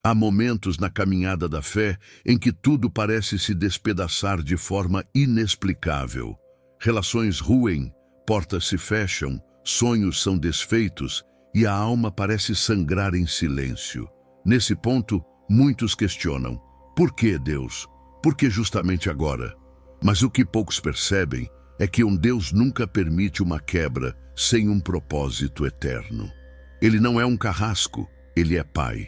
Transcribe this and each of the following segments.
Há momentos na caminhada da fé em que tudo parece se despedaçar de forma inexplicável. Relações ruem, portas se fecham, sonhos são desfeitos e a alma parece sangrar em silêncio. Nesse ponto, muitos questionam: por que Deus? Por que justamente agora? Mas o que poucos percebem é que um Deus nunca permite uma quebra sem um propósito eterno. Ele não é um carrasco, ele é Pai.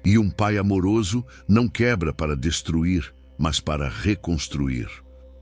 E um Pai amoroso não quebra para destruir, mas para reconstruir.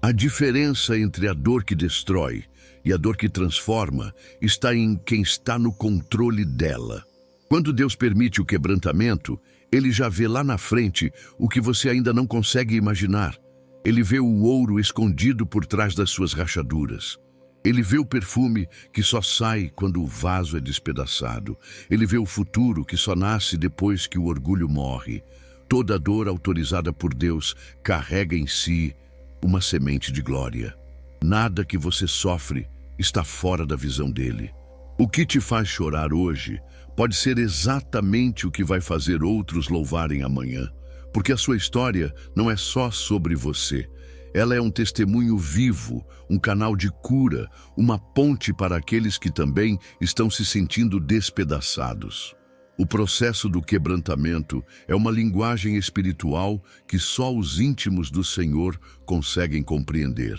A diferença entre a dor que destrói e a dor que transforma está em quem está no controle dela. Quando Deus permite o quebrantamento, Ele já vê lá na frente o que você ainda não consegue imaginar. Ele vê o ouro escondido por trás das suas rachaduras. Ele vê o perfume que só sai quando o vaso é despedaçado. Ele vê o futuro que só nasce depois que o orgulho morre. Toda dor autorizada por Deus carrega em si uma semente de glória. Nada que você sofre está fora da visão dele. O que te faz chorar hoje pode ser exatamente o que vai fazer outros louvarem amanhã. Porque a sua história não é só sobre você. Ela é um testemunho vivo, um canal de cura, uma ponte para aqueles que também estão se sentindo despedaçados. O processo do quebrantamento é uma linguagem espiritual que só os íntimos do Senhor conseguem compreender.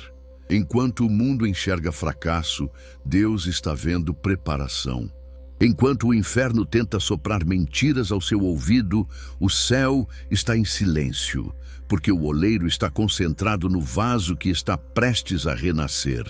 Enquanto o mundo enxerga fracasso, Deus está vendo preparação. Enquanto o inferno tenta soprar mentiras ao seu ouvido, o céu está em silêncio, porque o oleiro está concentrado no vaso que está prestes a renascer.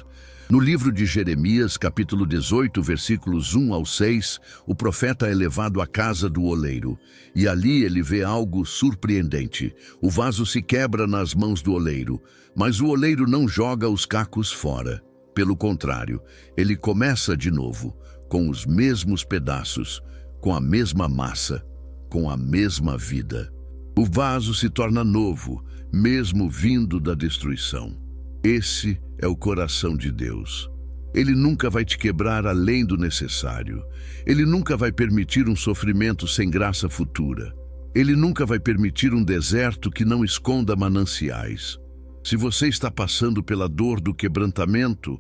No livro de Jeremias, capítulo 18, versículos 1 ao 6, o profeta é levado à casa do oleiro, e ali ele vê algo surpreendente. O vaso se quebra nas mãos do oleiro, mas o oleiro não joga os cacos fora. Pelo contrário, ele começa de novo, com os mesmos pedaços, com a mesma massa, com a mesma vida. O vaso se torna novo, mesmo vindo da destruição. Esse é o coração de Deus. Ele nunca vai te quebrar além do necessário. Ele nunca vai permitir um sofrimento sem graça futura. Ele nunca vai permitir um deserto que não esconda mananciais. Se você está passando pela dor do quebrantamento,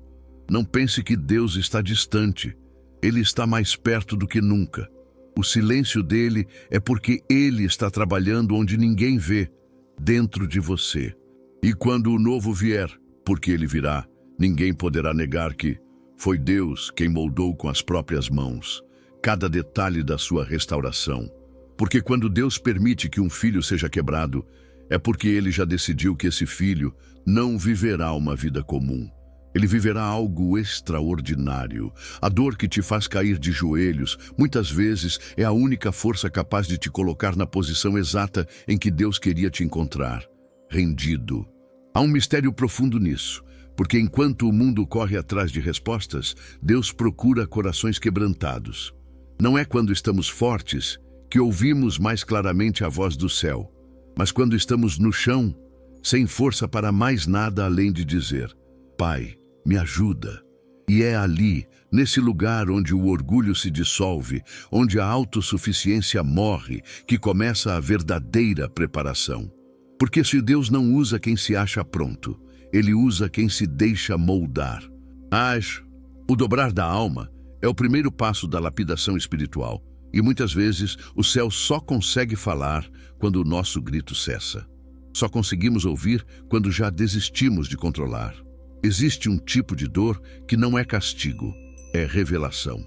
não pense que Deus está distante. Ele está mais perto do que nunca. O silêncio dele é porque ele está trabalhando onde ninguém vê, dentro de você. E quando o novo vier, porque ele virá, ninguém poderá negar que foi Deus quem moldou com as próprias mãos cada detalhe da sua restauração. Porque quando Deus permite que um filho seja quebrado, é porque ele já decidiu que esse filho não viverá uma vida comum. Ele viverá algo extraordinário. A dor que te faz cair de joelhos, muitas vezes, é a única força capaz de te colocar na posição exata em que Deus queria te encontrar, rendido. Há um mistério profundo nisso, porque enquanto o mundo corre atrás de respostas, Deus procura corações quebrantados. Não é quando estamos fortes que ouvimos mais claramente a voz do céu, mas quando estamos no chão, sem força para mais nada além de dizer: Pai, me ajuda. E é ali, nesse lugar onde o orgulho se dissolve, onde a autossuficiência morre, que começa a verdadeira preparação. Porque se Deus não usa quem se acha pronto, Ele usa quem se deixa moldar. O dobrar da alma é o primeiro passo da lapidação espiritual, e muitas vezes o céu só consegue falar quando o nosso grito cessa. Só conseguimos ouvir quando já desistimos de controlar. Existe um tipo de dor que não é castigo, é revelação.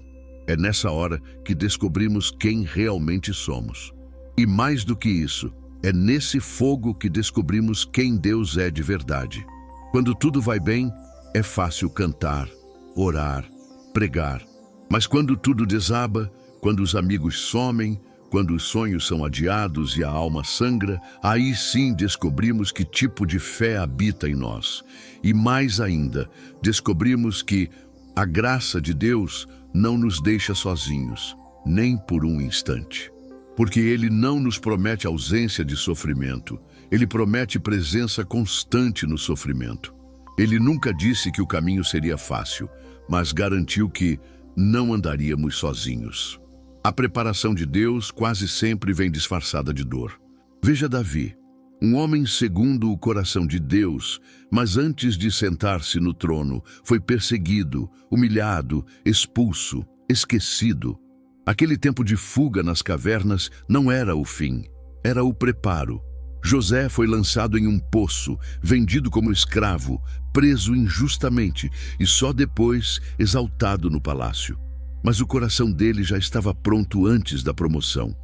É nessa hora que descobrimos quem realmente somos. E mais do que isso, é nesse fogo que descobrimos quem Deus é de verdade. Quando tudo vai bem, é fácil cantar, orar, pregar. Mas quando tudo desaba, quando os amigos somem, quando os sonhos são adiados e a alma sangra, aí sim descobrimos que tipo de fé habita em nós. E mais ainda, descobrimos que a graça de Deus não nos deixa sozinhos, nem por um instante. Porque Ele não nos promete ausência de sofrimento, Ele promete presença constante no sofrimento. Ele nunca disse que o caminho seria fácil, mas garantiu que não andaríamos sozinhos. A preparação de Deus quase sempre vem disfarçada de dor. Veja Davi, um homem segundo o coração de Deus, mas antes de sentar-se no trono, foi perseguido, humilhado, expulso, esquecido. Aquele tempo de fuga nas cavernas não era o fim, era o preparo. José foi lançado em um poço, vendido como escravo, preso injustamente e só depois exaltado no palácio. Mas o coração dele já estava pronto antes da promoção.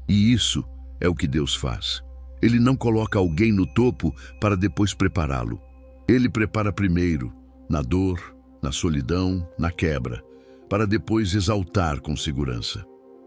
E isso é o que Deus faz. Ele não coloca alguém no topo para depois prepará-lo. Ele prepara primeiro, na dor, na solidão, na quebra, para depois exaltar com segurança.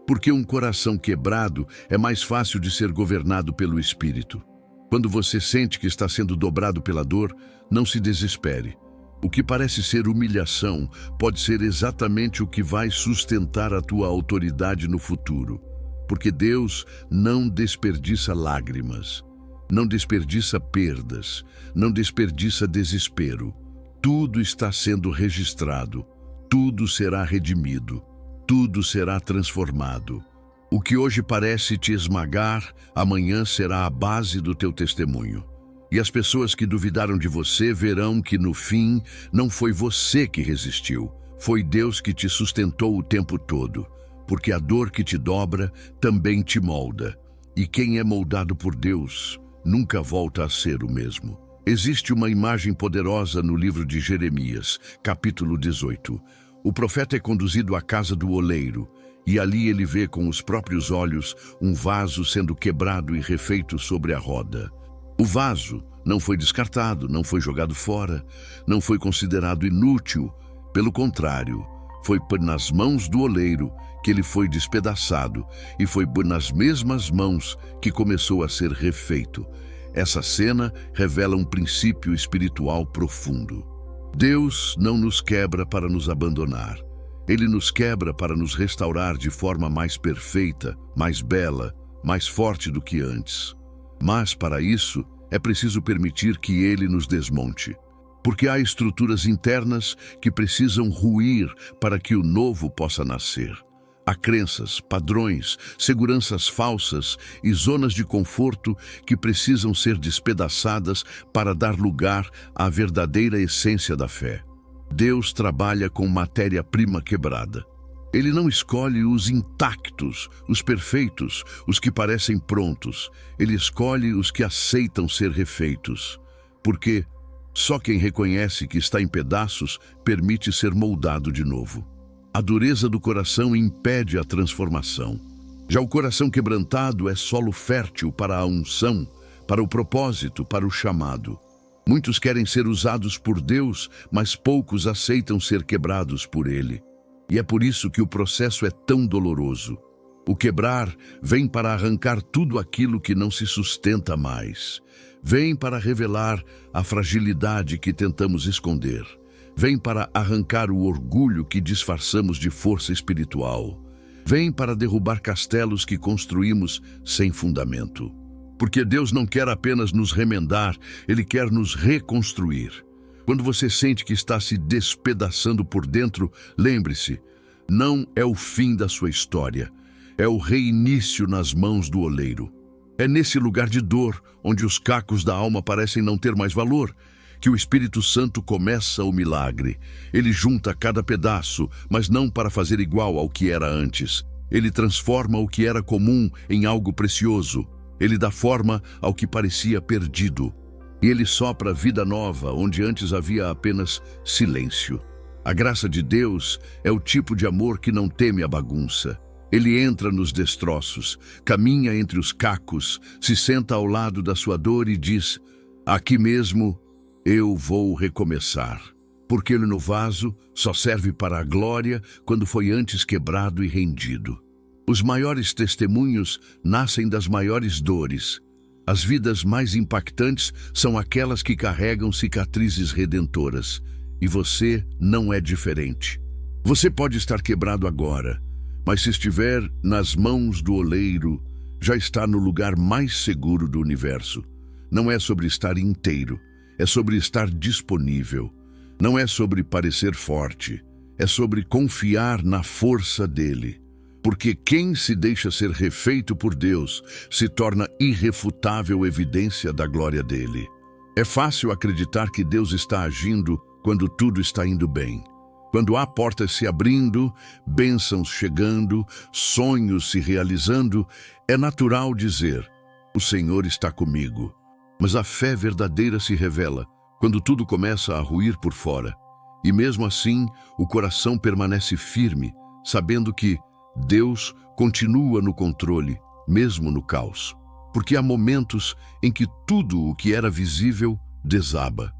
Porque um coração quebrado é mais fácil de ser governado pelo Espírito. Quando você sente que está sendo dobrado pela dor, não se desespere. O que parece ser humilhação pode ser exatamente o que vai sustentar a tua autoridade no futuro. Porque Deus não desperdiça lágrimas, não desperdiça perdas, não desperdiça desespero. Tudo está sendo registrado, tudo será redimido, tudo será transformado. O que hoje parece te esmagar, amanhã será a base do teu testemunho. E as pessoas que duvidaram de você verão que no fim não foi você que resistiu, foi Deus que te sustentou o tempo todo. Porque a dor que te dobra também te molda. E quem é moldado por Deus nunca volta a ser o mesmo. Existe uma imagem poderosa no livro de Jeremias, capítulo 18. O profeta é conduzido à casa do oleiro, e ali ele vê com os próprios olhos um vaso sendo quebrado e refeito sobre a roda. O vaso não foi descartado, não foi jogado fora, não foi considerado inútil. Pelo contrário, foi nas mãos do oleiro que ele foi despedaçado e foi nas mesmas mãos que começou a ser refeito. Essa cena revela um princípio espiritual profundo. Deus não nos quebra para nos abandonar. Ele nos quebra para nos restaurar de forma mais perfeita, mais bela, mais forte do que antes. Mas, para isso, é preciso permitir que Ele nos desmonte. Porque há estruturas internas que precisam ruir para que o novo possa nascer. Há crenças, padrões, seguranças falsas e zonas de conforto que precisam ser despedaçadas para dar lugar à verdadeira essência da fé. Deus trabalha com matéria-prima quebrada. Ele não escolhe os intactos, os perfeitos, os que parecem prontos. Ele escolhe os que aceitam ser refeitos. Porque só quem reconhece que está em pedaços permite ser moldado de novo. A dureza do coração impede a transformação. Já o coração quebrantado é solo fértil para a unção, para o propósito, para o chamado. Muitos querem ser usados por Deus, mas poucos aceitam ser quebrados por Ele. E é por isso que o processo é tão doloroso. O quebrar vem para arrancar tudo aquilo que não se sustenta mais. Vem para revelar a fragilidade que tentamos esconder. Vem para arrancar o orgulho que disfarçamos de força espiritual. Vem para derrubar castelos que construímos sem fundamento. Porque Deus não quer apenas nos remendar, Ele quer nos reconstruir. Quando você sente que está se despedaçando por dentro, lembre-se, não é o fim da sua história, é o reinício nas mãos do oleiro. É nesse lugar de dor, onde os cacos da alma parecem não ter mais valor, que o Espírito Santo começa o milagre. Ele junta cada pedaço, mas não para fazer igual ao que era antes. Ele transforma o que era comum em algo precioso. Ele dá forma ao que parecia perdido. E ele sopra vida nova, onde antes havia apenas silêncio. A graça de Deus é o tipo de amor que não teme a bagunça. Ele entra nos destroços, caminha entre os cacos, se senta ao lado da sua dor e diz: aqui mesmo eu vou recomeçar. Porque ele no vaso só serve para a glória quando foi antes quebrado e rendido. Os maiores testemunhos nascem das maiores dores. As vidas mais impactantes são aquelas que carregam cicatrizes redentoras. E você não é diferente. Você pode estar quebrado agora, mas se estiver nas mãos do oleiro, já está no lugar mais seguro do universo. Não é sobre estar inteiro, é sobre estar disponível. Não é sobre parecer forte, é sobre confiar na força dele. Porque quem se deixa ser refeito por Deus se torna irrefutável evidência da glória dele. É fácil acreditar que Deus está agindo quando tudo está indo bem. Quando há portas se abrindo, bênçãos chegando, sonhos se realizando, é natural dizer: o Senhor está comigo. Mas a fé verdadeira se revela quando tudo começa a ruir por fora. E mesmo assim, o coração permanece firme, sabendo que Deus continua no controle, mesmo no caos. Porque há momentos em que tudo o que era visível desaba.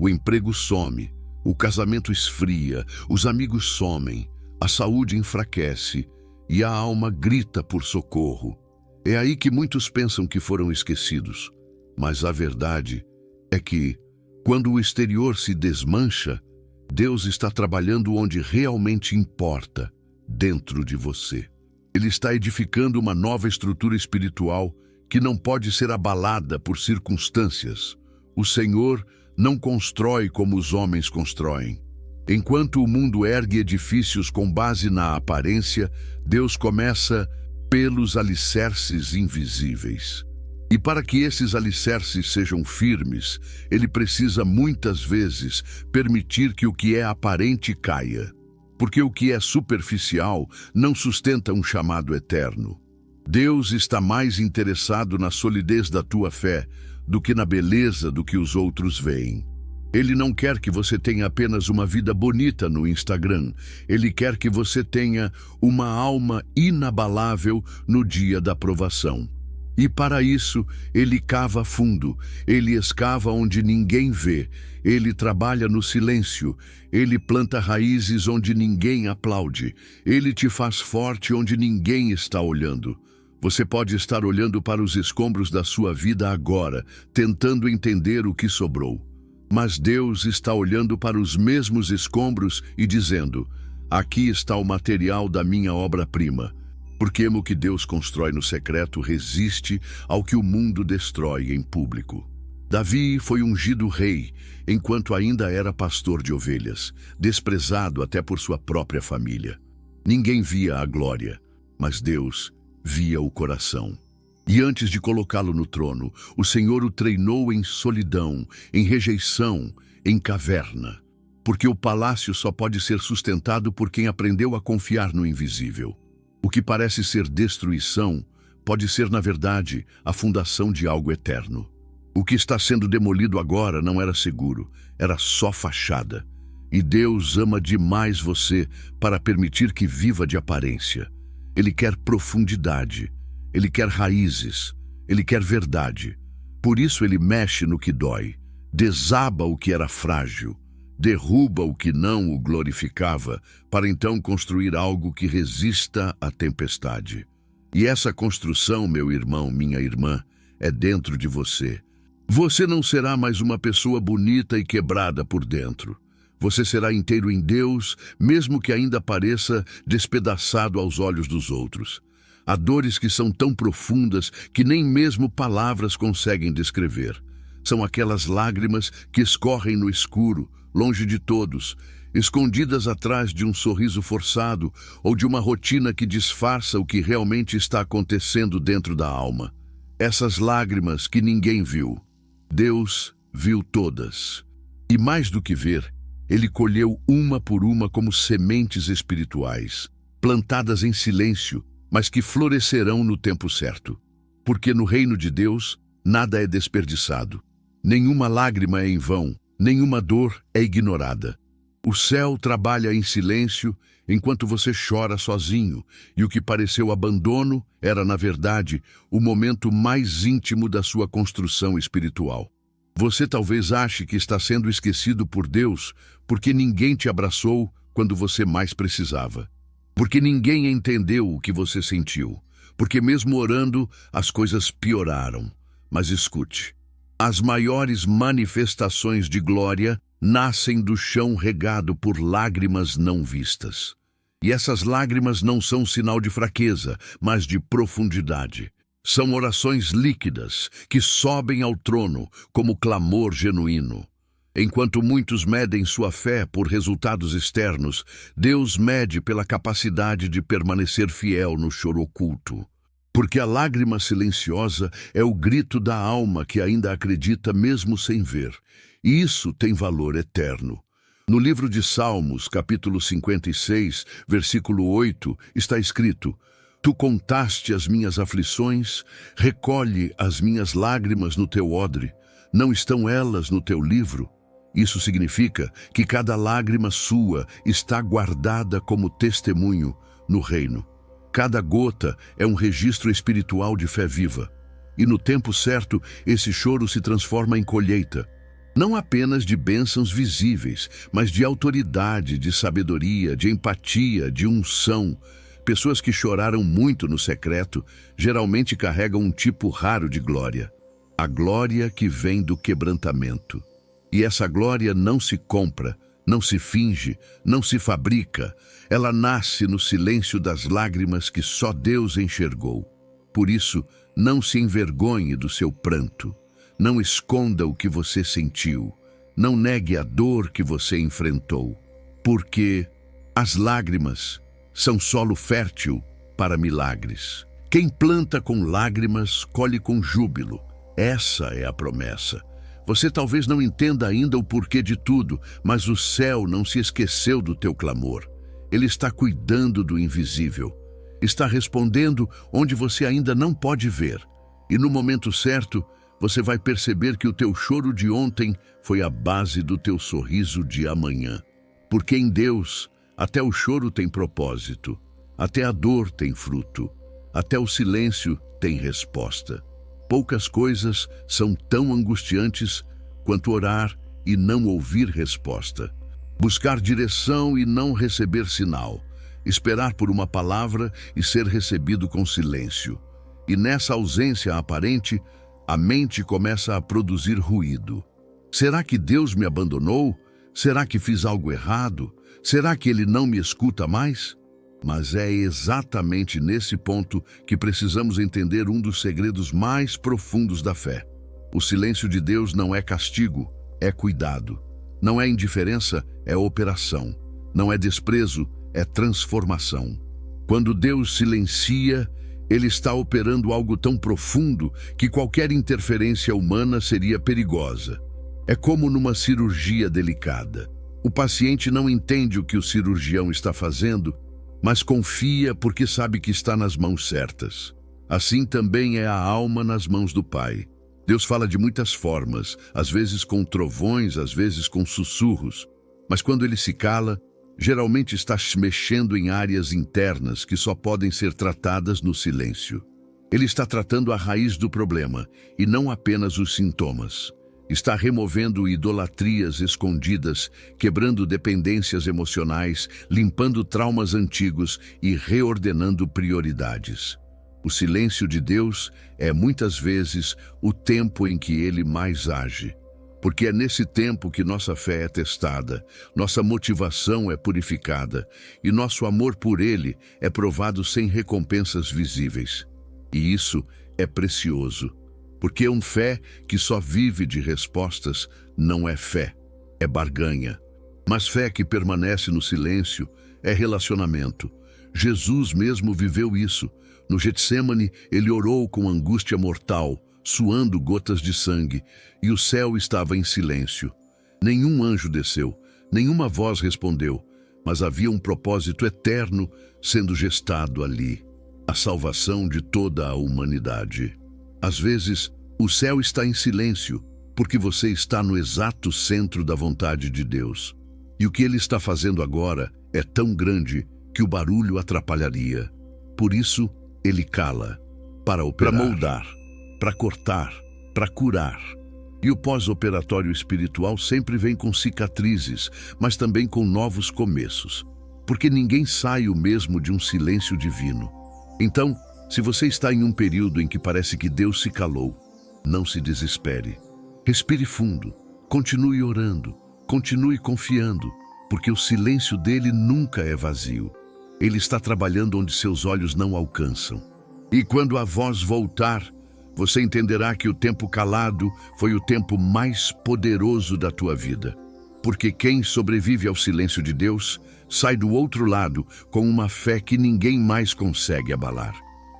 O emprego some, o casamento esfria, os amigos somem, a saúde enfraquece e a alma grita por socorro. É aí que muitos pensam que foram esquecidos. Mas a verdade é que, quando o exterior se desmancha, Deus está trabalhando onde realmente importa, dentro de você. Ele está edificando uma nova estrutura espiritual que não pode ser abalada por circunstâncias. O Senhor não constrói como os homens constroem. Enquanto o mundo ergue edifícios com base na aparência, Deus começa pelos alicerces invisíveis. E para que esses alicerces sejam firmes, ele precisa muitas vezes permitir que o que é aparente caia. Porque o que é superficial não sustenta um chamado eterno. Deus está mais interessado na solidez da tua fé do que na beleza do que os outros veem. Ele não quer que você tenha apenas uma vida bonita no Instagram. Ele quer que você tenha uma alma inabalável no dia da provação. E para isso, ele cava fundo, ele escava onde ninguém vê, ele trabalha no silêncio, ele planta raízes onde ninguém aplaude, ele te faz forte onde ninguém está olhando. Você pode estar olhando para os escombros da sua vida agora, tentando entender o que sobrou. Mas Deus está olhando para os mesmos escombros e dizendo: aqui está o material da minha obra-prima. Porque o que Deus constrói no secreto resiste ao que o mundo destrói em público. Davi foi ungido rei, enquanto ainda era pastor de ovelhas, desprezado até por sua própria família. Ninguém via a glória, mas Deus via o coração. E antes de colocá-lo no trono, o Senhor o treinou em solidão, em rejeição, em caverna. Porque o palácio só pode ser sustentado por quem aprendeu a confiar no invisível. O que parece ser destruição pode ser, na verdade, a fundação de algo eterno. O que está sendo demolido agora não era seguro, era só fachada. E Deus ama demais você para permitir que viva de aparência. Ele quer profundidade, ele quer raízes, ele quer verdade. Por isso ele mexe no que dói, desaba o que era frágil, derruba o que não o glorificava, para então construir algo que resista à tempestade. E essa construção, meu irmão, minha irmã, é dentro de você. Você não será mais uma pessoa bonita e quebrada por dentro. Você será inteiro em Deus, mesmo que ainda pareça despedaçado aos olhos dos outros. Há dores que são tão profundas que nem mesmo palavras conseguem descrever. São aquelas lágrimas que escorrem no escuro, longe de todos, escondidas atrás de um sorriso forçado ou de uma rotina que disfarça o que realmente está acontecendo dentro da alma. Essas lágrimas que ninguém viu, Deus viu todas. E mais do que ver, ele colheu uma por uma como sementes espirituais, plantadas em silêncio, mas que florescerão no tempo certo. Porque no reino de Deus, nada é desperdiçado. Nenhuma lágrima é em vão, nenhuma dor é ignorada. O céu trabalha em silêncio enquanto você chora sozinho, e o que pareceu abandono era, na verdade, o momento mais íntimo da sua construção espiritual. Você talvez ache que está sendo esquecido por Deus porque ninguém te abraçou quando você mais precisava. Porque ninguém entendeu o que você sentiu. Porque mesmo orando, as coisas pioraram. Mas escute, as maiores manifestações de glória nascem do chão regado por lágrimas não vistas. E essas lágrimas não são sinal de fraqueza, mas de profundidade. São orações líquidas que sobem ao trono como clamor genuíno. Enquanto muitos medem sua fé por resultados externos, Deus mede pela capacidade de permanecer fiel no choro oculto. Porque a lágrima silenciosa é o grito da alma que ainda acredita mesmo sem ver. E isso tem valor eterno. No livro de Salmos, capítulo 56, versículo 8, está escrito: Tu contaste as minhas aflições, recolhe as minhas lágrimas no teu odre. Não estão elas no teu livro? Isso significa que cada lágrima sua está guardada como testemunho no reino. Cada gota é um registro espiritual de fé viva. E no tempo certo, esse choro se transforma em colheita. Não apenas de bênçãos visíveis, mas de autoridade, de sabedoria, de empatia, de unção. Pessoas que choraram muito no secreto geralmente carregam um tipo raro de glória. A glória que vem do quebrantamento. E essa glória não se compra, não se finge, não se fabrica. Ela nasce no silêncio das lágrimas que só Deus enxergou. Por isso, não se envergonhe do seu pranto. Não esconda o que você sentiu. Não negue a dor que você enfrentou. Porque as lágrimas são solo fértil para milagres. Quem planta com lágrimas, colhe com júbilo. Essa é a promessa. Você talvez não entenda ainda o porquê de tudo, mas o céu não se esqueceu do teu clamor. Ele está cuidando do invisível. Está respondendo onde você ainda não pode ver. E no momento certo, você vai perceber que o teu choro de ontem foi a base do teu sorriso de amanhã. Porque em Deus, até o choro tem propósito, até a dor tem fruto, até o silêncio tem resposta. Poucas coisas são tão angustiantes quanto orar e não ouvir resposta. Buscar direção e não receber sinal. Esperar por uma palavra e ser recebido com silêncio. E nessa ausência aparente, a mente começa a produzir ruído. Será que Deus me abandonou? Será que fiz algo errado? Será que Ele não me escuta mais? Mas é exatamente nesse ponto que precisamos entender um dos segredos mais profundos da fé. O silêncio de Deus não é castigo, é cuidado. Não é indiferença, é operação. Não é desprezo, é transformação. Quando Deus silencia, Ele está operando algo tão profundo que qualquer interferência humana seria perigosa. É como numa cirurgia delicada. O paciente não entende o que o cirurgião está fazendo, mas confia porque sabe que está nas mãos certas. Assim também é a alma nas mãos do Pai. Deus fala de muitas formas, às vezes com trovões, às vezes com sussurros. Mas quando Ele se cala, geralmente está mexendo em áreas internas que só podem ser tratadas no silêncio. Ele está tratando a raiz do problema e não apenas os sintomas. Está removendo idolatrias escondidas, quebrando dependências emocionais, limpando traumas antigos e reordenando prioridades. O silêncio de Deus é muitas vezes o tempo em que Ele mais age. Porque é nesse tempo que nossa fé é testada, nossa motivação é purificada e nosso amor por Ele é provado sem recompensas visíveis. E isso é precioso. Porque uma fé que só vive de respostas não é fé, é barganha. Mas fé que permanece no silêncio é relacionamento. Jesus mesmo viveu isso. No Getsêmani, Ele orou com angústia mortal, suando gotas de sangue, e o céu estava em silêncio. Nenhum anjo desceu, nenhuma voz respondeu, mas havia um propósito eterno sendo gestado ali. A salvação de toda a humanidade. Às vezes, o céu está em silêncio, porque você está no exato centro da vontade de Deus. E o que Ele está fazendo agora é tão grande que o barulho atrapalharia. Por isso, Ele cala, para operar, para moldar, para cortar, para curar. E o pós-operatório espiritual sempre vem com cicatrizes, mas também com novos começos. Porque ninguém sai o mesmo de um silêncio divino. Então, se você está em um período em que parece que Deus se calou, não se desespere. Respire fundo, continue orando, continue confiando, porque o silêncio dele nunca é vazio. Ele está trabalhando onde seus olhos não alcançam. E quando a voz voltar, você entenderá que o tempo calado foi o tempo mais poderoso da tua vida. Porque quem sobrevive ao silêncio de Deus sai do outro lado com uma fé que ninguém mais consegue abalar.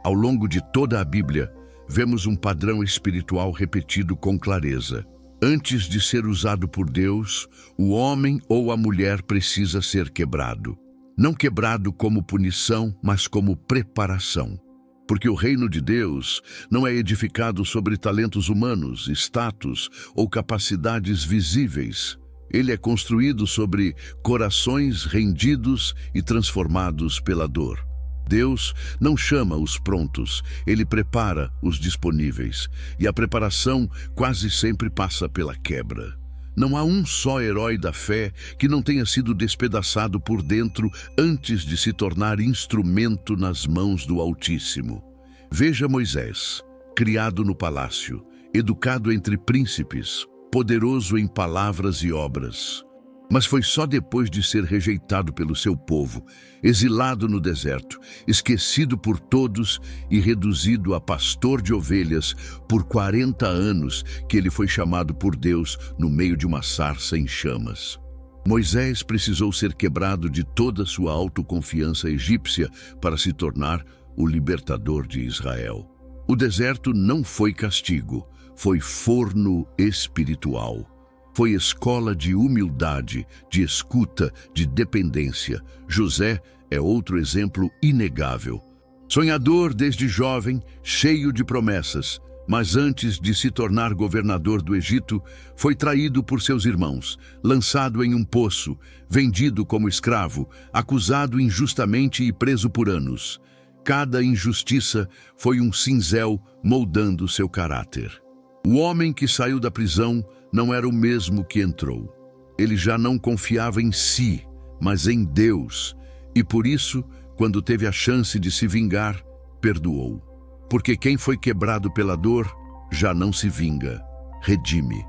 Ao longo de toda a Bíblia, vemos um padrão espiritual repetido com clareza. Antes de ser usado por Deus, o homem ou a mulher precisa ser quebrado. Não quebrado como punição, mas como preparação. Porque o reino de Deus não é edificado sobre talentos humanos, status ou capacidades visíveis. Ele é construído sobre corações rendidos e transformados pela dor. Deus não chama os prontos, Ele prepara os disponíveis. E a preparação quase sempre passa pela quebra. Não há um só herói da fé que não tenha sido despedaçado por dentro antes de se tornar instrumento nas mãos do Altíssimo. Veja Moisés, criado no palácio, educado entre príncipes, poderoso em palavras e obras. Mas foi só depois de ser rejeitado pelo seu povo, exilado no deserto, esquecido por todos e reduzido a pastor de ovelhas por 40 anos que ele foi chamado por Deus no meio de uma sarça em chamas. Moisés precisou ser quebrado de toda sua autoconfiança egípcia para se tornar o libertador de Israel. O deserto não foi castigo, foi forno espiritual. Foi escola de humildade, de escuta, de dependência. José é outro exemplo inegável. Sonhador desde jovem, cheio de promessas, mas antes de se tornar governador do Egito, foi traído por seus irmãos, lançado em um poço, vendido como escravo, acusado injustamente e preso por anos. Cada injustiça foi um cinzel moldando seu caráter. O homem que saiu da prisão não era o mesmo que entrou. Ele já não confiava em si, mas em Deus. E por isso, quando teve a chance de se vingar, perdoou. Porque quem foi quebrado pela dor, já não se vinga, redime.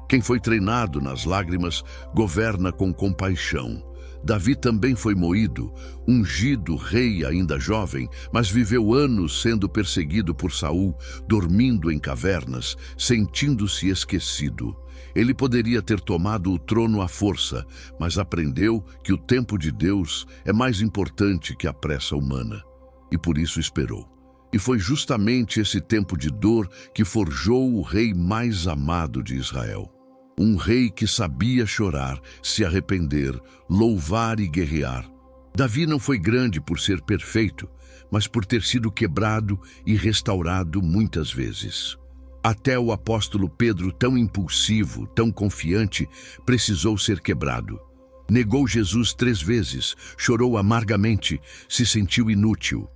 Quem foi treinado nas lágrimas, governa com compaixão. Davi também foi moído, ungido rei ainda jovem, mas viveu anos sendo perseguido por Saul, dormindo em cavernas, sentindo-se esquecido. Ele poderia ter tomado o trono à força, mas aprendeu que o tempo de Deus é mais importante que a pressa humana. E por isso esperou. E foi justamente esse tempo de dor que forjou o rei mais amado de Israel. Um rei que sabia chorar, se arrepender, louvar e guerrear. Davi não foi grande por ser perfeito, mas por ter sido quebrado e restaurado muitas vezes. Até o apóstolo Pedro, tão impulsivo, tão confiante, precisou ser quebrado. Negou Jesus 3 vezes, chorou amargamente, se sentiu inútil.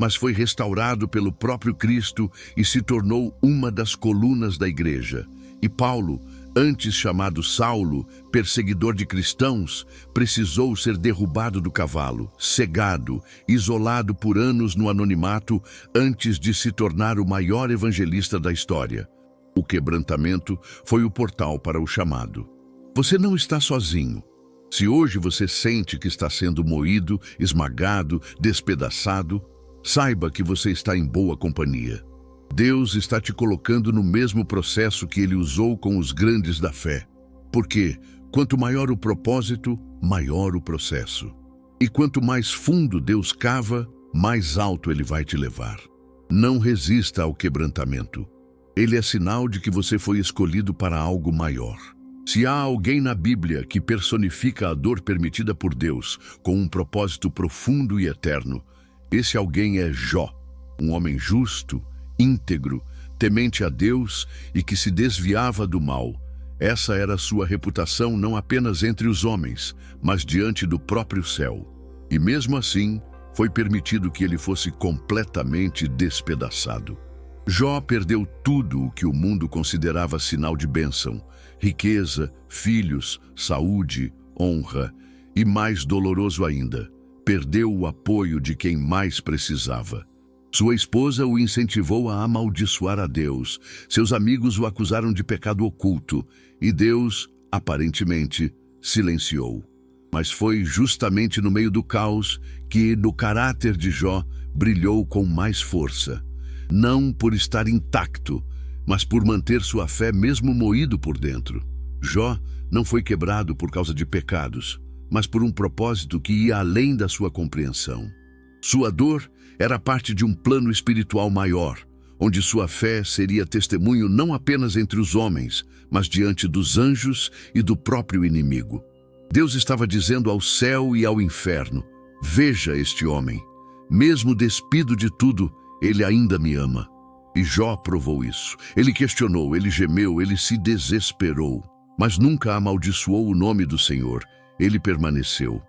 Mas foi restaurado pelo próprio Cristo e se tornou uma das colunas da igreja. E Paulo, antes chamado Saulo, perseguidor de cristãos, precisou ser derrubado do cavalo, cegado, isolado por anos no anonimato antes de se tornar o maior evangelista da história. O quebrantamento foi o portal para o chamado. Você não está sozinho. Se hoje você sente que está sendo moído, esmagado, despedaçado, saiba que você está em boa companhia. Deus está te colocando no mesmo processo que Ele usou com os grandes da fé. Porque, quanto maior o propósito, maior o processo. E quanto mais fundo Deus cava, mais alto Ele vai te levar. Não resista ao quebrantamento. Ele é sinal de que você foi escolhido para algo maior. Se há alguém na Bíblia que personifica a dor permitida por Deus com um propósito profundo e eterno, esse alguém é Jó, um homem justo, íntegro, temente a Deus e que se desviava do mal. Essa era sua reputação não apenas entre os homens, mas diante do próprio céu. E mesmo assim, foi permitido que ele fosse completamente despedaçado. Jó perdeu tudo o que o mundo considerava sinal de bênção: riqueza, filhos, saúde, honra e, mais doloroso ainda, perdeu o apoio de quem mais precisava. Sua esposa o incentivou a amaldiçoar a Deus, seus amigos o acusaram de pecado oculto e Deus, aparentemente, silenciou. Mas foi justamente no meio do caos que, no caráter de Jó, brilhou com mais força. não por estar intacto, mas por manter sua fé mesmo moído por dentro. Jó não foi quebrado por causa de pecados, mas por um propósito que ia além da sua compreensão. Sua dor era parte de um plano espiritual maior, onde sua fé seria testemunho não apenas entre os homens, mas diante dos anjos e do próprio inimigo. Deus estava dizendo ao céu e ao inferno: veja este homem, mesmo despido de tudo, ele ainda me ama. E Jó provou isso. Ele questionou, ele gemeu, ele se desesperou, mas nunca amaldiçoou o nome do Senhor. Ele permaneceu.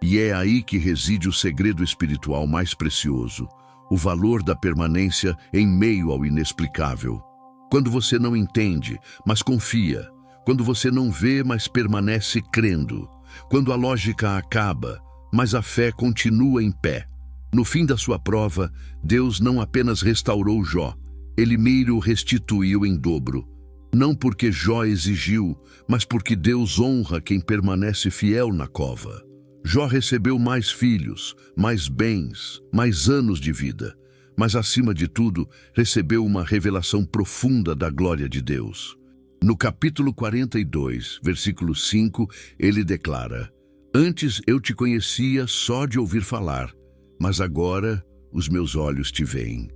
E é aí que reside o segredo espiritual mais precioso, o valor da permanência em meio ao inexplicável. Quando você não entende, mas confia. Quando você não vê, mas permanece crendo. Quando a lógica acaba, mas a fé continua em pé. No fim da sua prova, Deus não apenas restaurou Jó, ele meio restituiu em dobro. Não porque Jó exigiu, mas porque Deus honra quem permanece fiel na cova. Jó recebeu mais filhos, mais bens, mais anos de vida, mas acima de tudo, recebeu uma revelação profunda da glória de Deus. No capítulo 42, versículo 5, ele declara: antes eu te conhecia só de ouvir falar, mas agora os meus olhos te veem.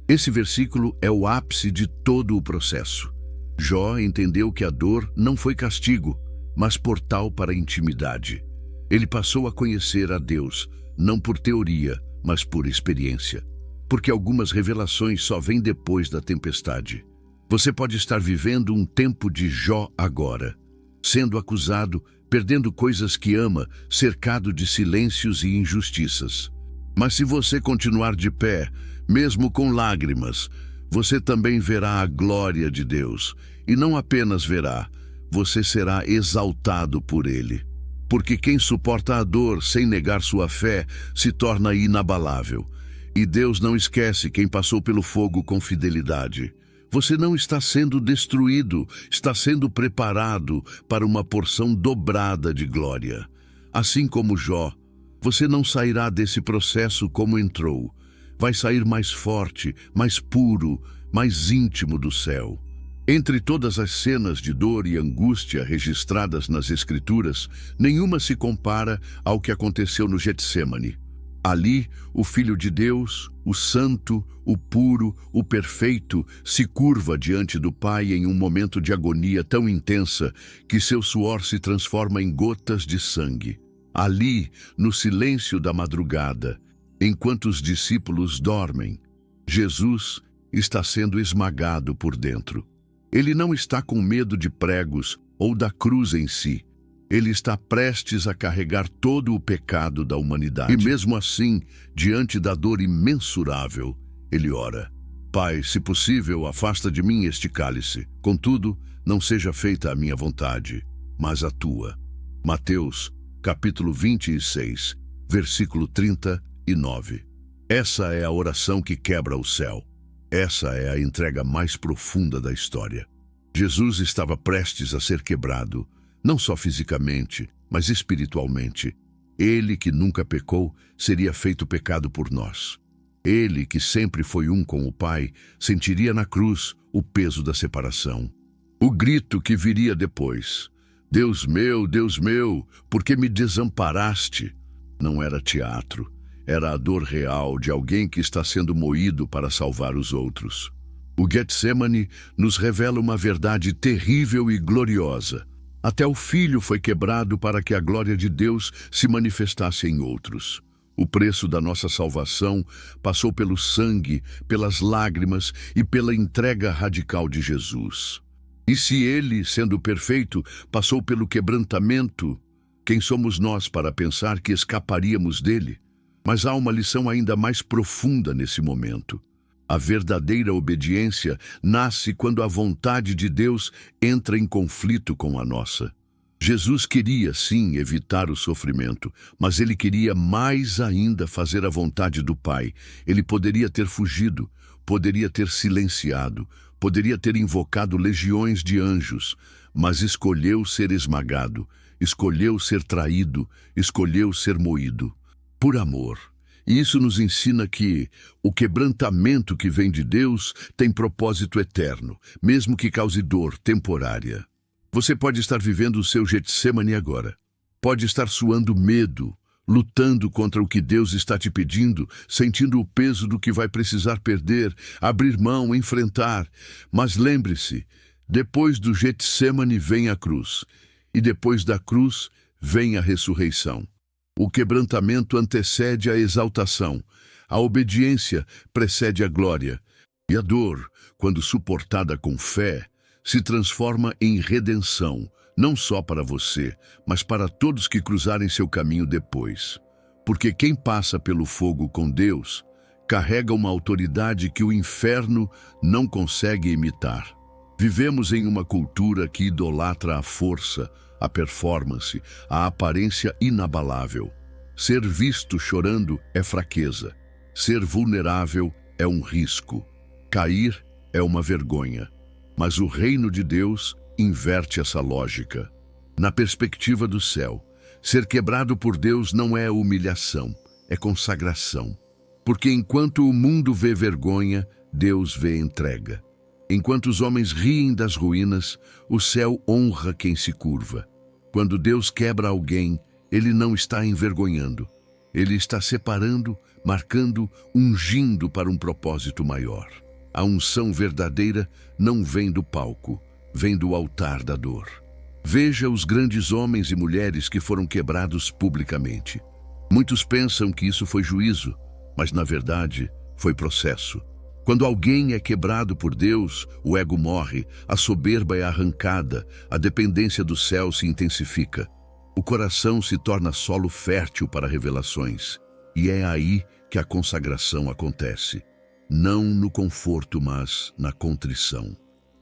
Esse versículo é o ápice de todo o processo. Jó entendeu que a dor não foi castigo, mas portal para a intimidade. Ele passou a conhecer a Deus, não por teoria, mas por experiência. Porque algumas revelações só vêm depois da tempestade. Você pode estar vivendo um tempo de Jó agora, sendo acusado, perdendo coisas que ama, cercado de silêncios e injustiças. Mas se você continuar de pé, mesmo com lágrimas, você também verá a glória de Deus. E não apenas verá, você será exaltado por Ele. Porque quem suporta a dor sem negar sua fé se torna inabalável. E Deus não esquece quem passou pelo fogo com fidelidade. Você não está sendo destruído, está sendo preparado para uma porção dobrada de glória. Assim como Jó, você não sairá desse processo como entrou. Vai sair mais forte, mais puro, mais íntimo do céu. Entre todas as cenas de dor e angústia registradas nas Escrituras, nenhuma se compara ao que aconteceu no Getsêmani. Ali, o Filho de Deus, o Santo, o Puro, o Perfeito, se curva diante do Pai em um momento de agonia tão intensa que seu suor se transforma em gotas de sangue. Ali, no silêncio da madrugada, enquanto os discípulos dormem, Jesus está sendo esmagado por dentro. Ele não está com medo de pregos ou da cruz em si. Ele está prestes a carregar todo o pecado da humanidade. E mesmo assim, diante da dor imensurável, ele ora: Pai, se possível, afasta de mim este cálice. Contudo, não seja feita a minha vontade, mas a tua. Mateus, capítulo 26, versículo 39. Essa é a oração que quebra o céu. Essa é a entrega mais profunda da história. Jesus estava prestes a ser quebrado, não só fisicamente, mas espiritualmente. Ele, que nunca pecou, seria feito pecado por nós. Ele, que sempre foi um com o Pai, sentiria na cruz o peso da separação. O grito que viria depois: Deus meu, por que me desamparaste? Não era teatro. Era a dor real de alguém que está sendo moído para salvar os outros. O Getsêmani nos revela uma verdade terrível e gloriosa. Até o Filho foi quebrado para que a glória de Deus se manifestasse em outros. O preço da nossa salvação passou pelo sangue, pelas lágrimas e pela entrega radical de Jesus. E se Ele, sendo perfeito, passou pelo quebrantamento, quem somos nós para pensar que escaparíamos dele? Mas há uma lição ainda mais profunda nesse momento. A verdadeira obediência nasce quando a vontade de Deus entra em conflito com a nossa. Jesus queria, sim, evitar o sofrimento, mas ele queria mais ainda fazer a vontade do Pai. Ele poderia ter fugido, poderia ter silenciado, poderia ter invocado legiões de anjos, mas escolheu ser esmagado, escolheu ser traído, escolheu ser moído. Por amor, E isso nos ensina que o quebrantamento que vem de Deus tem propósito eterno, mesmo que cause dor temporária. Você pode estar vivendo o seu Getsemane agora. Pode estar suando medo, lutando contra o que Deus está te pedindo, sentindo o peso do que vai precisar perder, abrir mão, enfrentar. Mas lembre-se, depois do Getsemane vem a cruz, e depois da cruz vem a ressurreição. O quebrantamento antecede a exaltação, a obediência precede a glória, e a dor, quando suportada com fé, se transforma em redenção, não só para você, mas para todos que cruzarem seu caminho depois. Porque quem passa pelo fogo com Deus, carrega uma autoridade que o inferno não consegue imitar. Vivemos em uma cultura que idolatra a força, a performance, a aparência inabalável. Ser visto chorando é fraqueza. Ser vulnerável é um risco. Cair é uma vergonha. Mas o reino de Deus inverte essa lógica. Na perspectiva do céu, ser quebrado por Deus não é humilhação, é consagração. Porque enquanto o mundo vê vergonha, Deus vê entrega. Enquanto os homens riem das ruínas, o céu honra quem se curva. Quando Deus quebra alguém, Ele não está envergonhando. Ele está separando, marcando, ungindo para um propósito maior. A unção verdadeira não vem do palco, vem do altar da dor. Veja os grandes homens e mulheres que foram quebrados publicamente. Muitos pensam que isso foi juízo, mas na verdade foi processo. Quando alguém é quebrado por Deus, o ego morre, a soberba é arrancada, a dependência do céu se intensifica. O coração se torna solo fértil para revelações. E é aí que a consagração acontece. Não no conforto, mas na contrição.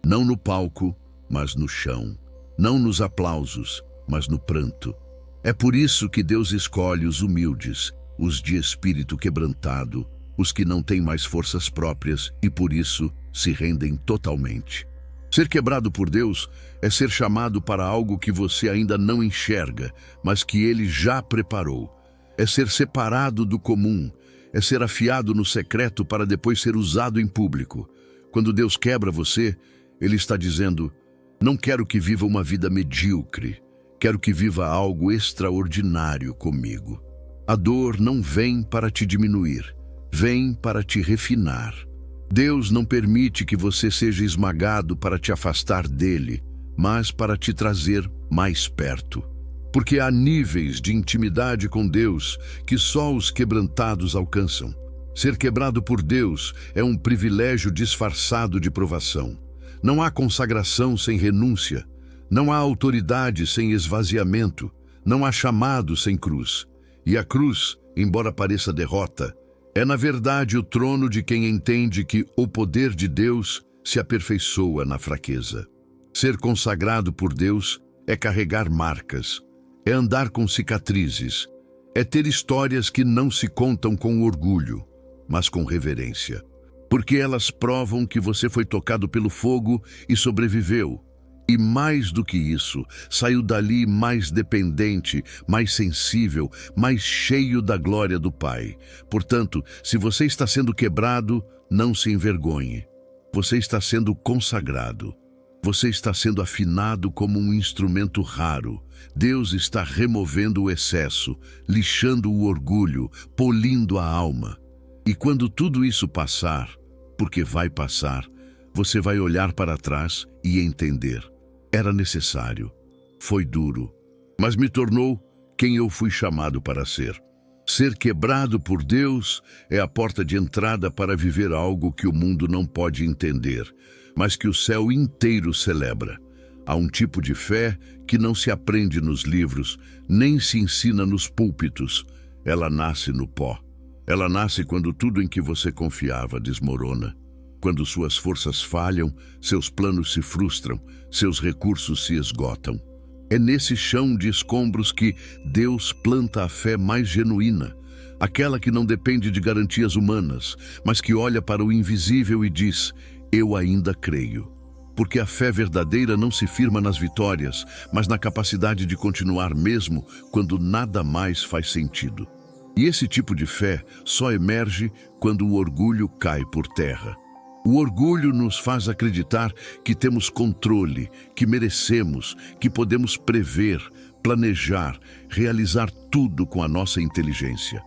Não no palco, mas no chão. Não nos aplausos, mas no pranto. É por isso que Deus escolhe os humildes, os de espírito quebrantado, os que não têm mais forças próprias e por isso se rendem totalmente. Ser quebrado por Deus é ser chamado para algo que você ainda não enxerga, mas que Ele já preparou. É ser separado do comum, é ser afiado no secreto para depois ser usado em público. Quando Deus quebra você, Ele está dizendo: não quero que viva uma vida medíocre, quero que viva algo extraordinário comigo. A dor não vem para te diminuir, vem para te refinar. Deus não permite que você seja esmagado para te afastar dele, mas para te trazer mais perto. Porque há níveis de intimidade com Deus que só os quebrantados alcançam. Ser quebrado por Deus é um privilégio disfarçado de provação. Não há consagração sem renúncia, não há autoridade sem esvaziamento, não há chamado sem cruz. E a cruz, embora pareça derrota, é na verdade o trono de quem entende que o poder de Deus se aperfeiçoa na fraqueza. Ser consagrado por Deus é carregar marcas, é andar com cicatrizes, é ter histórias que não se contam com orgulho, mas com reverência. Porque elas provam que você foi tocado pelo fogo e sobreviveu. E mais do que isso, saiu dali mais dependente, mais sensível, mais cheio da glória do Pai. Portanto, se você está sendo quebrado, não se envergonhe. Você está sendo consagrado. Você está sendo afinado como um instrumento raro. Deus está removendo o excesso, lixando o orgulho, polindo a alma. E quando tudo isso passar, porque vai passar, você vai olhar para trás e entender. Era necessário, foi duro, mas me tornou quem eu fui chamado para ser. Ser quebrado por Deus é a porta de entrada para viver algo que o mundo não pode entender, mas que o céu inteiro celebra. Há um tipo de fé que não se aprende nos livros, nem se ensina nos púlpitos. Ela nasce no pó. Ela nasce quando tudo em que você confiava desmorona. Quando suas forças falham, seus planos se frustram, seus recursos se esgotam. É nesse chão de escombros que Deus planta a fé mais genuína, aquela que não depende de garantias humanas, mas que olha para o invisível e diz: eu ainda creio. Porque a fé verdadeira não se firma nas vitórias, mas na capacidade de continuar mesmo quando nada mais faz sentido. E esse tipo de fé só emerge quando o orgulho cai por terra. O orgulho nos faz acreditar que temos controle, que merecemos, que podemos prever, planejar, realizar tudo com a nossa inteligência.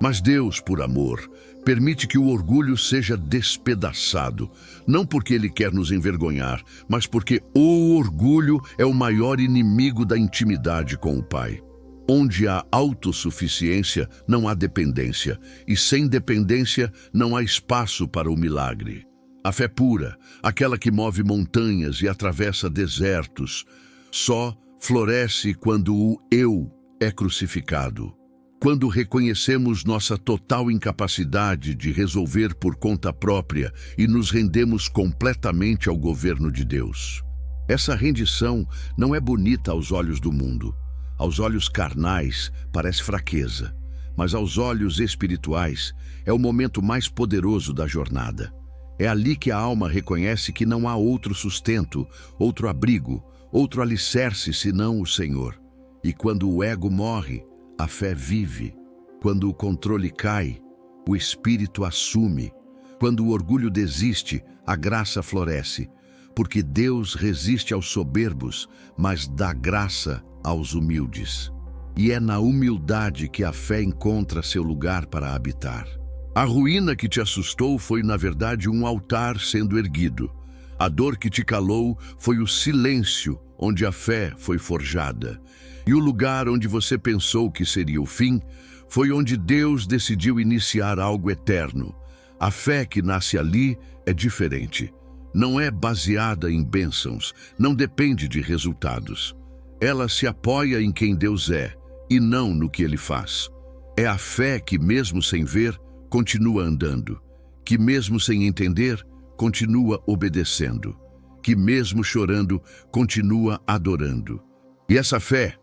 Mas Deus, por amor, permite que o orgulho seja despedaçado, não porque Ele quer nos envergonhar, mas porque o orgulho é o maior inimigo da intimidade com o Pai. Onde há autossuficiência, não há dependência, e sem dependência não há espaço para o milagre. A fé pura, aquela que move montanhas e atravessa desertos, só floresce quando o eu é crucificado. Quando reconhecemos nossa total incapacidade de resolver por conta própria e nos rendemos completamente ao governo de Deus. Essa rendição não é bonita aos olhos do mundo. Aos olhos carnais parece fraqueza, mas aos olhos espirituais é o momento mais poderoso da jornada. É ali que a alma reconhece que não há outro sustento, outro abrigo, outro alicerce senão o Senhor. E quando o ego morre, a fé vive. Quando o controle cai, o espírito assume. Quando o orgulho desiste, a graça floresce. Porque Deus resiste aos soberbos, mas dá graça aos humildes. E é na humildade que a fé encontra seu lugar para habitar. A ruína que te assustou foi, na verdade, um altar sendo erguido. A dor que te calou foi o silêncio onde a fé foi forjada. E o lugar onde você pensou que seria o fim foi onde Deus decidiu iniciar algo eterno. A fé que nasce ali é diferente. Não é baseada em bênçãos, não depende de resultados. Ela se apoia em quem Deus é e não no que Ele faz. É a fé que, mesmo sem ver, continua andando, que mesmo sem entender, continua obedecendo, que mesmo chorando, continua adorando. E essa fé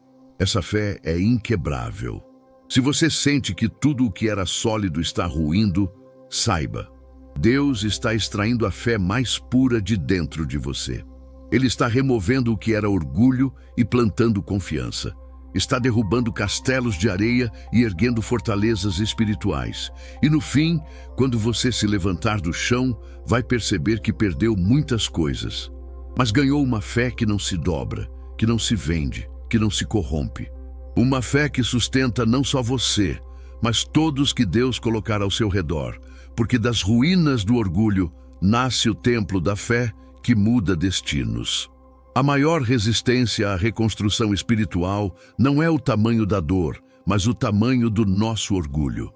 é inquebrável. Se você sente que tudo o que era sólido está ruindo, saiba, Deus está extraindo a fé mais pura de dentro de você. Ele está removendo o que era orgulho e plantando confiança. Está derrubando castelos de areia e erguendo fortalezas espirituais. E no fim, quando você se levantar do chão, vai perceber que perdeu muitas coisas, mas ganhou uma fé que não se dobra, que não se vende, que não se corrompe. Uma fé que sustenta não só você, mas todos que Deus colocar ao seu redor, porque das ruínas do orgulho nasce o templo da fé que muda destinos. A maior resistência à reconstrução espiritual não é o tamanho da dor, mas o tamanho do nosso orgulho.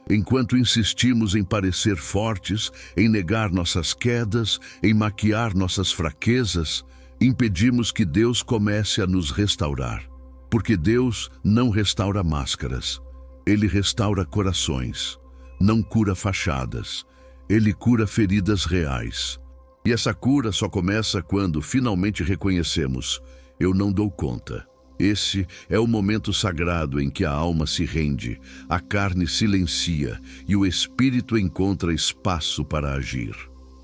Enquanto insistimos em parecer fortes, em negar nossas quedas, em maquiar nossas fraquezas, impedimos que Deus comece a nos restaurar. Porque Deus não restaura máscaras. Ele restaura corações. Não cura fachadas. Ele cura feridas reais. E essa cura só começa quando finalmente reconhecemos: eu não dou conta. Esse é o momento sagrado em que a alma se rende, a carne silencia e o espírito encontra espaço para agir.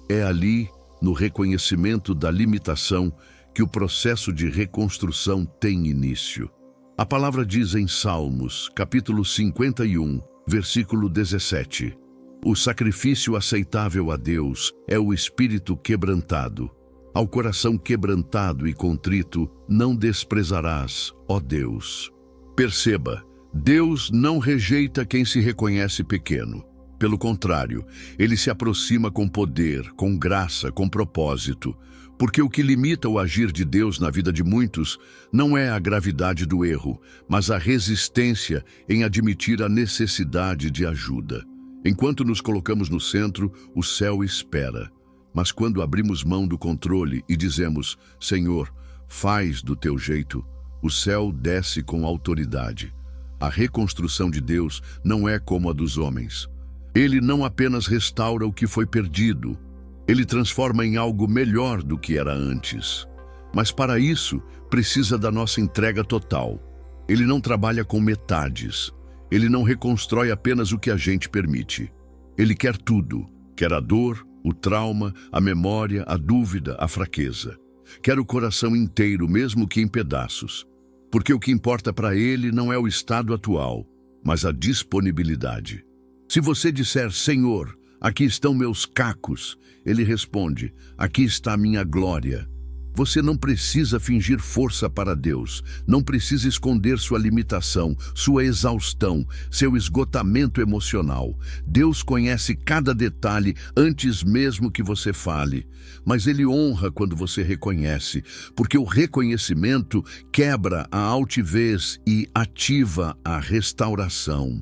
É ali, no reconhecimento da limitação, que o processo de reconstrução tem início. A palavra diz em Salmos, capítulo 51, versículo 17: o sacrifício aceitável a Deus é o espírito quebrantado. Ao coração quebrantado e contrito não desprezarás, ó Deus. Perceba, Deus não rejeita quem se reconhece pequeno. Pelo contrário, Ele se aproxima com poder, com graça, com propósito. Porque o que limita o agir de Deus na vida de muitos não é a gravidade do erro, mas a resistência em admitir a necessidade de ajuda. Enquanto nos colocamos no centro, o céu espera. Mas quando abrimos mão do controle e dizemos: Senhor, faz do teu jeito, o céu desce com autoridade. A reconstrução de Deus não é como a dos homens. Ele não apenas restaura o que foi perdido, Ele transforma em algo melhor do que era antes. Mas para isso, precisa da nossa entrega total. Ele não trabalha com metades. Ele não reconstrói apenas o que a gente permite. Ele quer tudo. Quer a dor, o trauma, a memória, a dúvida, a fraqueza. Quer o coração inteiro, mesmo que em pedaços. Porque o que importa para ele não é o estado atual. mas a disponibilidade. Se você disser, Senhor, aqui estão meus cacos, ele responde, aqui está a minha glória. Você não precisa fingir força para Deus, não precisa esconder sua limitação, sua exaustão, seu esgotamento emocional. Deus conhece cada detalhe antes mesmo que você fale, mas Ele honra quando você reconhece, porque o reconhecimento quebra a altivez e ativa a restauração.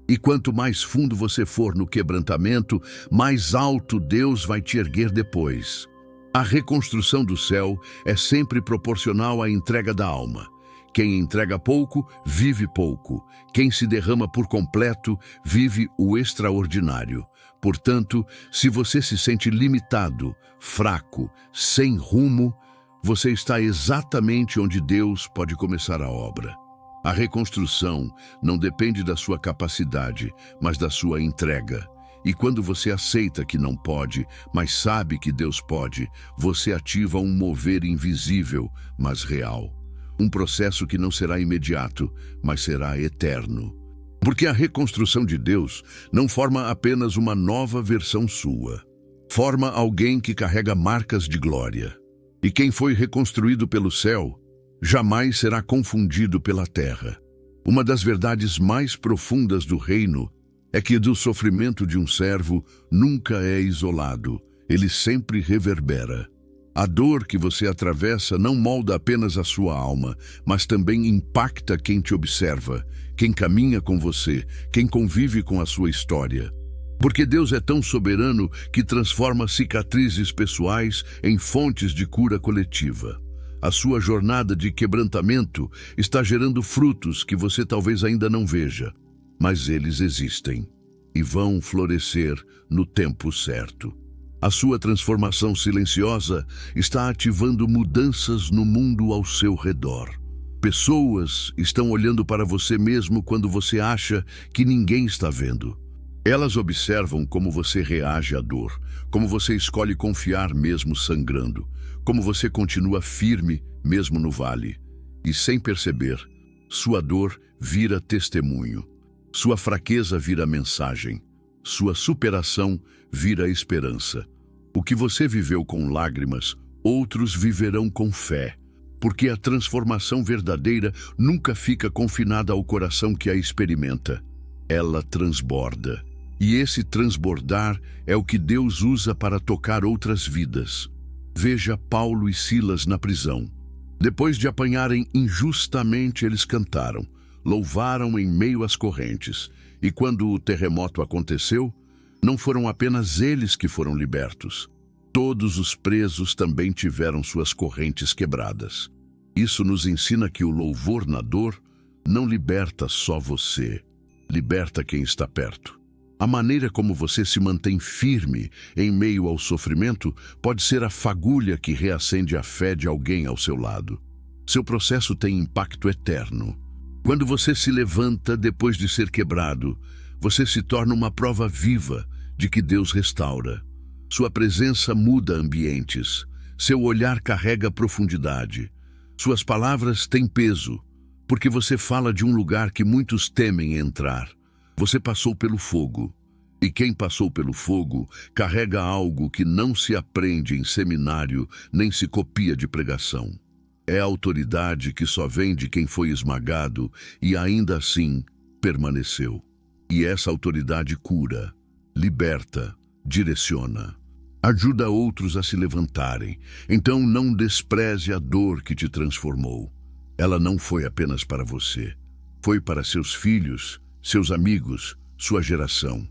E quanto mais fundo você for no quebrantamento, mais alto Deus vai te erguer depois. A reconstrução do céu é sempre proporcional à entrega da alma. Quem entrega pouco, vive pouco. Quem se derrama por completo, vive o extraordinário. Portanto, se você se sente limitado, fraco, sem rumo, você está exatamente onde Deus pode começar a obra. A reconstrução não depende da sua capacidade, mas da sua entrega. E quando você aceita que não pode, mas sabe que Deus pode, você ativa um mover invisível, mas real. Um processo que não será imediato, mas será eterno. Porque a reconstrução de Deus não forma apenas uma nova versão sua. Forma alguém que carrega marcas de glória. E quem foi reconstruído pelo céu, jamais será confundido pela terra. Uma das verdades mais profundas do reino é que do sofrimento de um servo nunca é isolado, ele sempre reverbera. A dor que você atravessa não molda apenas a sua alma, mas também impacta quem te observa, quem caminha com você, quem convive com a sua história. Porque Deus é tão soberano que transforma cicatrizes pessoais em fontes de cura coletiva. A sua jornada de quebrantamento está gerando frutos que você talvez ainda não veja, mas eles existem e vão florescer no tempo certo. A sua transformação silenciosa está ativando mudanças no mundo ao seu redor. Pessoas estão olhando para você mesmo quando você acha que ninguém está vendo. Elas observam como você reage à dor, como você escolhe confiar mesmo sangrando, como você continua firme mesmo no vale. E sem perceber, sua dor vira testemunho. Sua fraqueza vira mensagem, sua superação vira esperança. O que você viveu com lágrimas, outros viverão com fé, porque a transformação verdadeira nunca fica confinada ao coração que a experimenta. Ela transborda. E esse transbordar é o que Deus usa para tocar outras vidas. Veja Paulo e Silas na prisão. Depois de apanharem injustamente, eles cantaram. Louvaram em meio às correntes, e quando o terremoto aconteceu, não foram apenas eles que foram libertos. Todos os presos também tiveram suas correntes quebradas. Isso nos ensina que o louvor na dor não liberta só você, liberta quem está perto. A maneira como você se mantém firme em meio ao sofrimento pode ser a fagulha que reacende a fé de alguém ao seu lado. Seu processo tem impacto eterno. Quando você se levanta depois de ser quebrado, você se torna uma prova viva de que Deus restaura. Sua presença muda ambientes, seu olhar carrega profundidade. Suas palavras têm peso, porque você fala de um lugar que muitos temem entrar. Você passou pelo fogo, e quem passou pelo fogo carrega algo que não se aprende em seminário nem se copia de pregação. É a autoridade que só vem de quem foi esmagado e ainda assim permaneceu. E essa autoridade cura, liberta, direciona. Ajuda outros a se levantarem. Então não despreze a dor que te transformou. Ela não foi apenas para você. Foi para seus filhos, seus amigos, sua geração.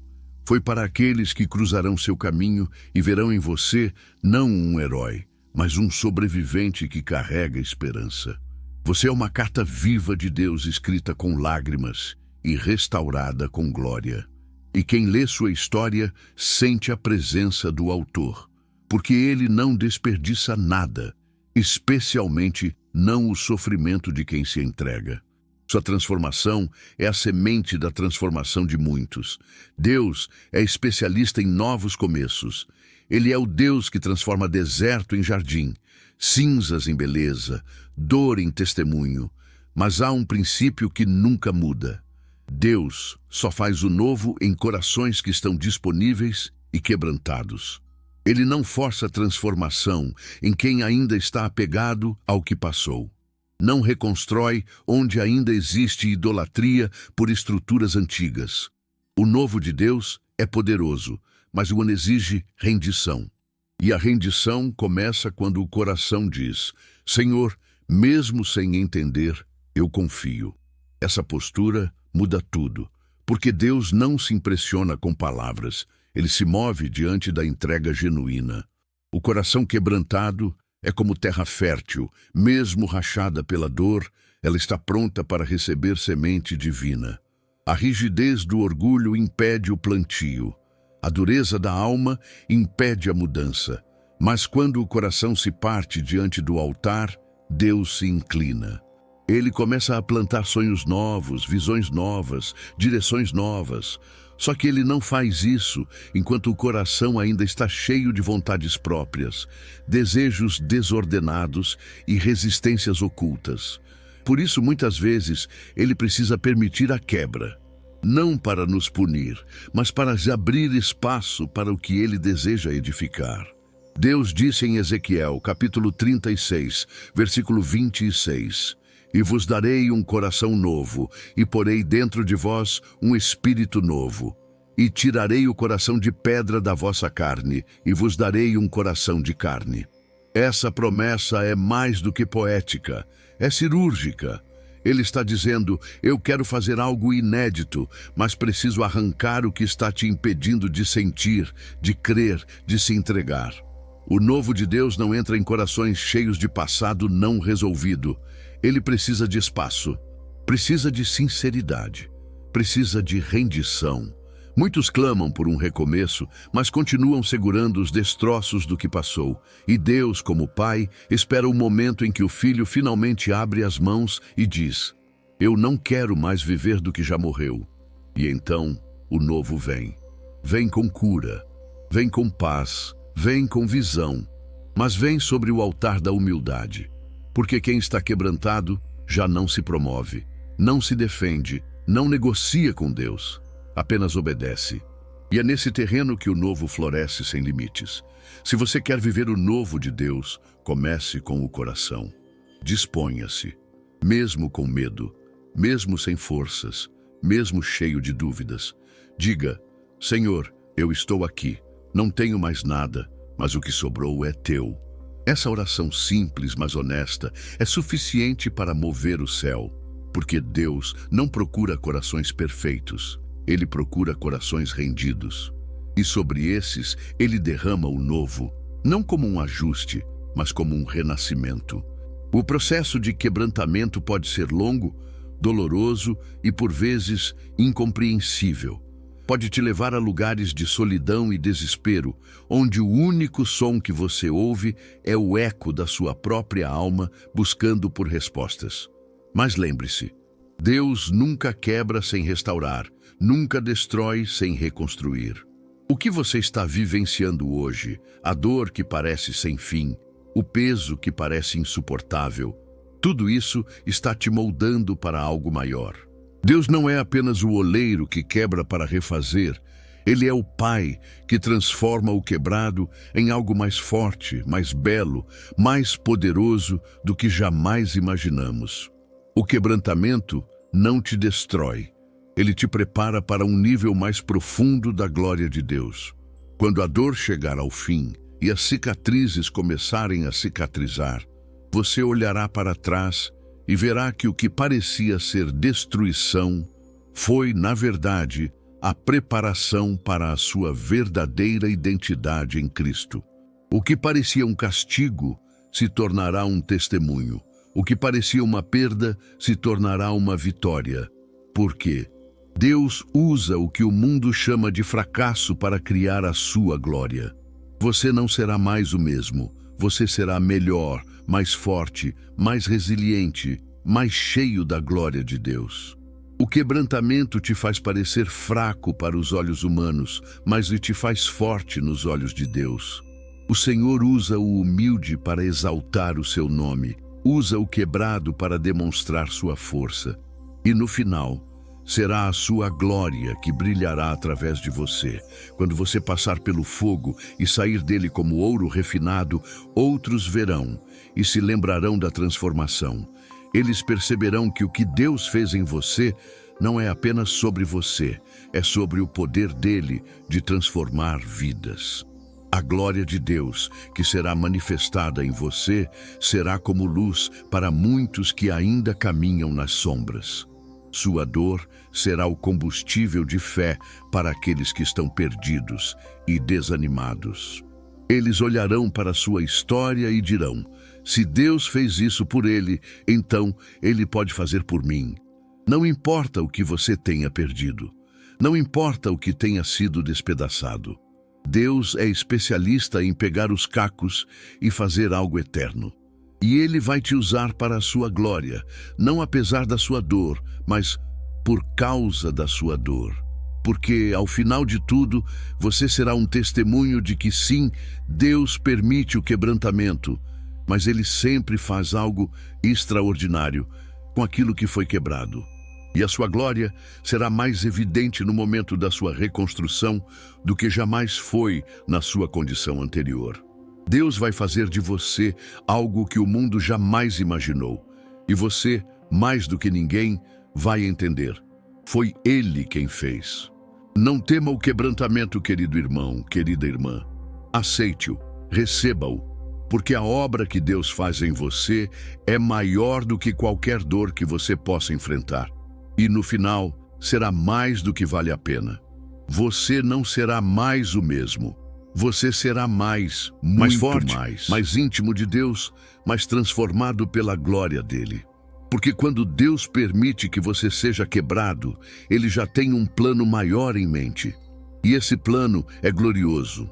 Foi para aqueles que cruzarão seu caminho e verão em você não um herói, mas um sobrevivente que carrega esperança. Você é uma carta viva de Deus escrita com lágrimas e restaurada com glória. E quem lê sua história sente a presença do autor, porque ele não desperdiça nada, especialmente não o sofrimento de quem se entrega. Sua transformação é a semente da transformação de muitos. Deus é especialista em novos começos. Ele é o Deus que transforma deserto em jardim, cinzas em beleza, dor em testemunho. Mas há um princípio que nunca muda. Deus só faz o novo em corações que estão disponíveis e quebrantados. Ele não força a transformação em quem ainda está apegado ao que passou. Não reconstrói onde ainda existe idolatria por estruturas antigas. O novo de Deus é poderoso, mas o exige rendição. E a rendição começa quando o coração diz: Senhor, mesmo sem entender, eu confio. Essa postura muda tudo, porque Deus não se impressiona com palavras, ele se move diante da entrega genuína. O coração quebrantado é como terra fértil, mesmo rachada pela dor, ela está pronta para receber semente divina. A rigidez do orgulho impede o plantio. A dureza da alma impede a mudança. Mas quando o coração se parte diante do altar, Deus se inclina. Ele começa a plantar sonhos novos, visões novas, direções novas. Só que ele não faz isso enquanto o coração ainda está cheio de vontades próprias, desejos desordenados e resistências ocultas. Por isso, muitas vezes, ele precisa permitir a quebra. Não para nos punir, mas para abrir espaço para o que ele deseja edificar. Deus disse em Ezequiel, capítulo 36, versículo 26, E vos darei um coração novo, e porei dentro de vós um espírito novo. E tirarei o coração de pedra da vossa carne, e vos darei um coração de carne. Essa promessa é mais do que poética, é cirúrgica. Ele está dizendo: eu quero fazer algo inédito, mas preciso arrancar o que está te impedindo de sentir, de crer, de se entregar. O novo de Deus não entra em corações cheios de passado não resolvido. Ele precisa de espaço, precisa de sinceridade, precisa de rendição. Muitos clamam por um recomeço, mas continuam segurando os destroços do que passou. E Deus, como Pai, espera o momento em que o Filho finalmente abre as mãos e diz: eu não quero mais viver do que já morreu. E então o novo vem. Vem com cura, vem com paz, vem com visão, mas vem sobre o altar da humildade. Porque quem está quebrantado já não se promove, não se defende, não negocia com Deus, apenas obedece. E é nesse terreno que o novo floresce sem limites. Se você quer viver o novo de Deus, comece com o coração. Disponha-se, mesmo com medo, mesmo sem forças, mesmo cheio de dúvidas. Diga: Senhor, eu estou aqui, não tenho mais nada, mas o que sobrou é teu. Essa oração simples, mas honesta, é suficiente para mover o céu, porque Deus não procura corações perfeitos, Ele procura corações rendidos. E sobre esses, Ele derrama o novo, não como um ajuste, mas como um renascimento. O processo de quebrantamento pode ser longo, doloroso e, por vezes, incompreensível. Pode te levar a lugares de solidão e desespero, onde o único som que você ouve é o eco da sua própria alma buscando por respostas. Mas lembre-se, Deus nunca quebra sem restaurar, nunca destrói sem reconstruir. O que você está vivenciando hoje, a dor que parece sem fim, o peso que parece insuportável, tudo isso está te moldando para algo maior. Deus não é apenas o oleiro que quebra para refazer, Ele é o Pai que transforma o quebrado em algo mais forte, mais belo, mais poderoso do que jamais imaginamos. O quebrantamento não te destrói, ele te prepara para um nível mais profundo da glória de Deus. Quando a dor chegar ao fim e as cicatrizes começarem a cicatrizar, você olhará para trás e verá que o que parecia ser destruição foi, na verdade, a preparação para a sua verdadeira identidade em Cristo. O que parecia um castigo se tornará um testemunho. O que parecia uma perda se tornará uma vitória. Por quê? Deus usa o que o mundo chama de fracasso para criar a sua glória. Você não será mais o mesmo. Você será melhor, mais forte, mais resiliente, mais cheio da glória de Deus. O quebrantamento te faz parecer fraco para os olhos humanos, mas ele te faz forte nos olhos de Deus. O Senhor usa o humilde para exaltar o seu nome, usa o quebrado para demonstrar sua força. E no final, Será a sua glória que brilhará através de você. Quando você passar pelo fogo e sair dele como ouro refinado, outros verão e se lembrarão da transformação. Eles perceberão que o que Deus fez em você não é apenas sobre você, é sobre o poder dele de transformar vidas. A glória de Deus, que será manifestada em você, será como luz para muitos que ainda caminham nas sombras. Sua dor será o combustível de fé para aqueles que estão perdidos e desanimados. Eles olharão para sua história e dirão: se Deus fez isso por ele, então ele pode fazer por mim. Não importa o que você tenha perdido. Não importa o que tenha sido despedaçado. Deus é especialista em pegar os cacos e fazer algo eterno. E ele vai te usar para a sua glória, não apesar da sua dor, mas por causa da sua dor. Porque, ao final de tudo, você será um testemunho de que sim, Deus permite o quebrantamento, mas ele sempre faz algo extraordinário com aquilo que foi quebrado. E a sua glória será mais evidente no momento da sua reconstrução do que jamais foi na sua condição anterior. Deus vai fazer de você algo que o mundo jamais imaginou. E você, mais do que ninguém, vai entender. Foi Ele quem fez. Não tema o quebrantamento, querido irmão, querida irmã. Aceite-o, receba-o, porque a obra que Deus faz em você é maior do que qualquer dor que você possa enfrentar. E no final, será mais do que vale a pena. Você não será mais o mesmo. Você será mais forte, mais íntimo de Deus, mais transformado pela glória dele. Porque quando Deus permite que você seja quebrado, ele já tem um plano maior em mente. E esse plano é glorioso.